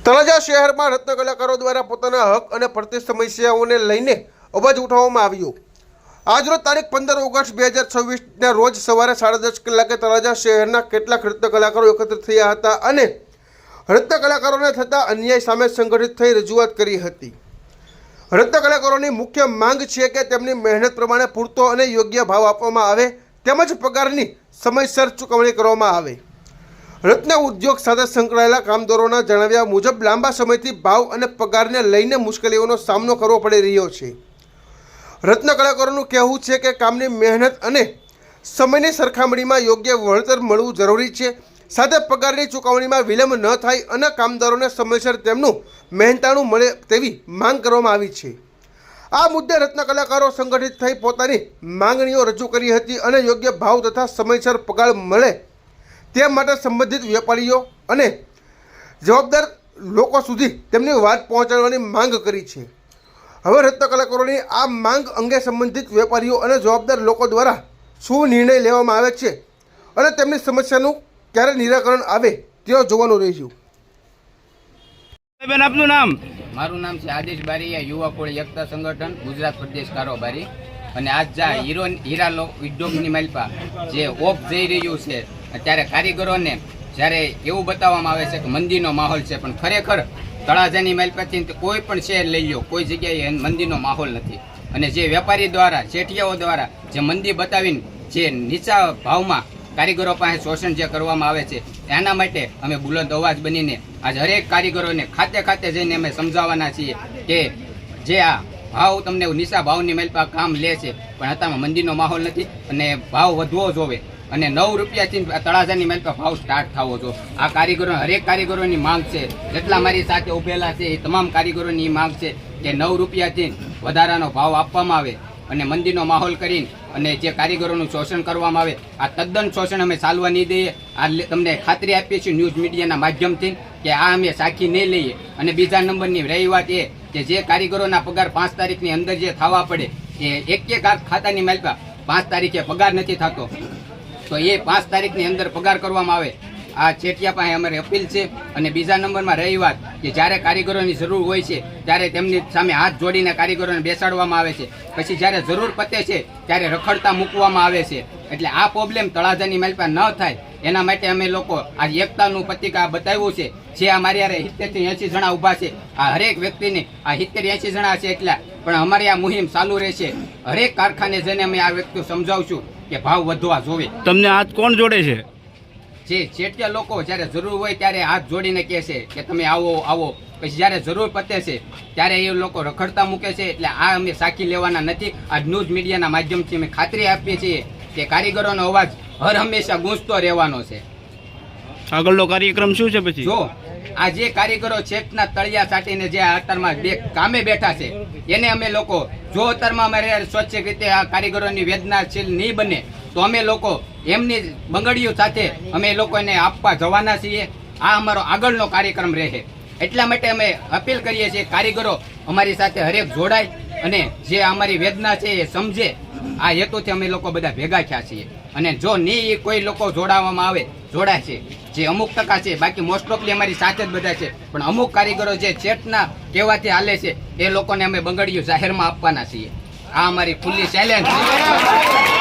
તળાજા શહેરમાં રત્ન કલાકારો દ્વારા પોતાના હક અને પડતર સમસ્યાઓને લઈને અવાજ ઉઠાવવામાં આવ્યો। આજરોજ તારીખ 15 ઓગસ્ટ 2026ના રોજ સવારે 10:30 કલાકે તળાજા શહેરના કેટલાક રત્ન કલાકારો એકત્રિત થયા હતા અને રત્ન કલાકારોને થતા અન્યાય સામે સંગઠિત થઈ રજૂઆત કરી હતી। રત્ન કલાકારોની મુખ્ય માંગ છે કે તેમની મહેનત પ્રમાણે પૂરતો અને યોગ્ય ભાવ આપવામાં આવે તેમજ પગારની સમયસર ચૂકવણી કરવામાં આવે। રત્ન ઉદ્યોગ સાથે સંકળાયેલા કામદારોના જણાવ્યા મુજબ લાંબા સમયથી ભાવ અને પગારને લઈને મુશ્કેલીઓનો સામનો કરવો પડી રહ્યો છે। રત્ન કલાકારોનું કહેવું છે કે કામની મહેનત અને સમયની સરખામણીમાં યોગ્ય વળતર મળવું જરૂરી છે, સાથે પગારની ચૂકવણીમાં વિલંબ ન થાય અને કામદારોને સમયસર તેમનું મહેનતાણું મળે તેવી માંગ કરવામાં આવી છે। આ મુદ્દે રત્ન કલાકારો સંગઠિત થઈ પોતાની માંગણીઓ રજૂ કરી હતી અને યોગ્ય ભાવ તથા સમયસર પગાર મળે તે માટે સંબંધિત વેપારીઓ અને જવાબદાર લોકો સુધી તેમની વાત પહોંચાડવાની માંગ કરી છે। હવે રત્ન કલાકારોની આ માંગ અંગે સંબંધિત વેપારીઓ અને જવાબદાર લોકો દ્વારા શું નિર્ણય લેવામાં આવે છે અને તેમની સમસ્યાનું ક્યારે નિરાકરણ આવે તે જોવાનું રહ્યું। બેન, આપનું નામ? મારું નામ છે આદેશ બારીયા, યુવા કોળી એકતા સંગઠન ગુજરાત પ્રદેશ કારોબારી। અને આજ હીરા ઉદ્યોગની માલપા જે ઓફ જઈ રહ્યું છે ત્યારે કારીગરોને જ્યારે એવું બતાવવામાં આવે છે કે મંદીનો માહોલ છે, પણ ખરેખર તળાજાની માલપાથી કોઈ પણ શહેર લઈ લો, કોઈ જગ્યાએ મંદીનો માહોલ નથી। અને જે વેપારી દ્વારા, શેઠિયાઓ દ્વારા જે મંદી બતાવીને જે નીચા ભાવમાં કારીગરો પાસે શોષણ જે કરવામાં આવે છે, એના માટે અમે બુલંદ અવાજ બનીને આજ હરેક કારીગરોને ખાતે ખાતે જઈને અમે સમજાવવાના છીએ કે જે આ ભાવ તમને નીચા ભાવની માલપા કામ લે છે, પણ અત્યારમાં મંદીનો માહોલ નથી અને ભાવ વધવો જોવે અને 9 રૂપિયાથી તળાજાની માલપા ભાવ સ્ટાર્ટ થવો જો। આ કારીગરો, હરેક કારીગરોની માંગ છે, જેટલા મારી સાથે ઉભેલા છે એ તમામ કારીગરોની માંગ છે કે 9 રૂપિયાથી વધારાનો ભાવ આપવામાં આવે અને મંદીનો માહોલ કરીને અને જે કારીગરોનું શોષણ કરવામાં આવે, આ તદ્દન શોષણ અમે ચાલવા નહીં દઈએ। આ તમને ખાતરી આપીએ છીએ ન્યૂઝ મીડિયાના માધ્યમથી કે આ અમે સાખી નહીં લઈએ। અને બીજા નંબરની રહી વાત એ કે જે કારીગરોના પગાર 5 તારીખની અંદર જે થવા પડે એ એક ખાતાની માલપા 5 તારીખે પગાર નથી થતો, તો એ 5 તારીખની અંદર પગાર કરવામાં આવે। આ ચેટિયા પાસે અમારી અપીલ છે। અને બીજા નંબરમાં રહી વાત કે જ્યારે કારીગરોની જરૂર હોય છે ત્યારે તેમની સામે હાથ જોડીને કારીગરોને બેસાડવામાં આવે છે, પછી જ્યારે જરૂર પતે છે ત્યારે રખડતા મૂકવામાં આવે છે। એટલે આ પ્રોબ્લેમ તળાજાની માલપા ન થાય એના માટે અમે લોકો આ એકતાનું પ્રતિક આ બતાવ્યું છે। જે અમારી યારે 70 થી 80 જણા ઊભા છે, આ હરેક વ્યક્તિને આ 70-80 જણા છે એટલા, પણ અમારી આ મુહિમ ચાલુ રહેશે। હરેક કારખાને જઈને અમે આ વ્યક્તિઓ સમજાવશું કે ભાવ વધવા જોવે। તમને હાથ કોણ જોડે છે? જે ચેટિયા લોકો જ્યારે જરૂર હોય ત્યારે હાથ જોડીને કહે છે કે તમે આવો આવો, પછી જ્યારે જરૂર પતે છે ત્યારે એ લોકો રખડતા મૂકે છે। એટલે આ અમે સાખી લેવાના નથી। આ ન્યૂઝ મીડિયાના માધ્યમથી અમે ખાતરી આપીએ છીએ કે કારીગરોનો અવાજ હર હંમેશા ગૂંજતો રહેવાનો છે। આગળનો કાર્યક્રમ શું છે પછી? જો આ જે કારીગરો છેકના તળિયા સાટીને જે અત્યારમાં કામે બેઠા છે એને અમે લોકો, જો અત્યારમાં અમારે સ્વચ્છ રીતે આ કારીગરોની વેદનાશીલ નહીં બને તો અમે લોકો એમની બંગડીઓ સાથે અમે લોકો એને આપવા જવાના છીએ। આ અમારો આગળનો કાર્યક્રમ રહે। એટલા માટે અમે અપીલ કરીએ છીએ કારીગરો અમારી સાથે હરેક જોડાય અને જે અમારી વેદના છે એ સમજે। આ હેતુથી અમે લોકો બધા ભેગા થયા છીએ। અને જો નહીં કોઈ લોકો જોડાવામાં આવે, જોડાય છે જે અમુક ટકા છે, બાકી મોસ્ટ ઓફલી અમારી સાથે જ બધા છે, પણ અમુક કારીગરો જે ચેટના કહેવાથી હાલે છે એ લોકોને અમે બંગડીઓ જાહેરમાં આપવાના છીએ। આ અમારી ખુલ્લી ચેલેન્જ છે।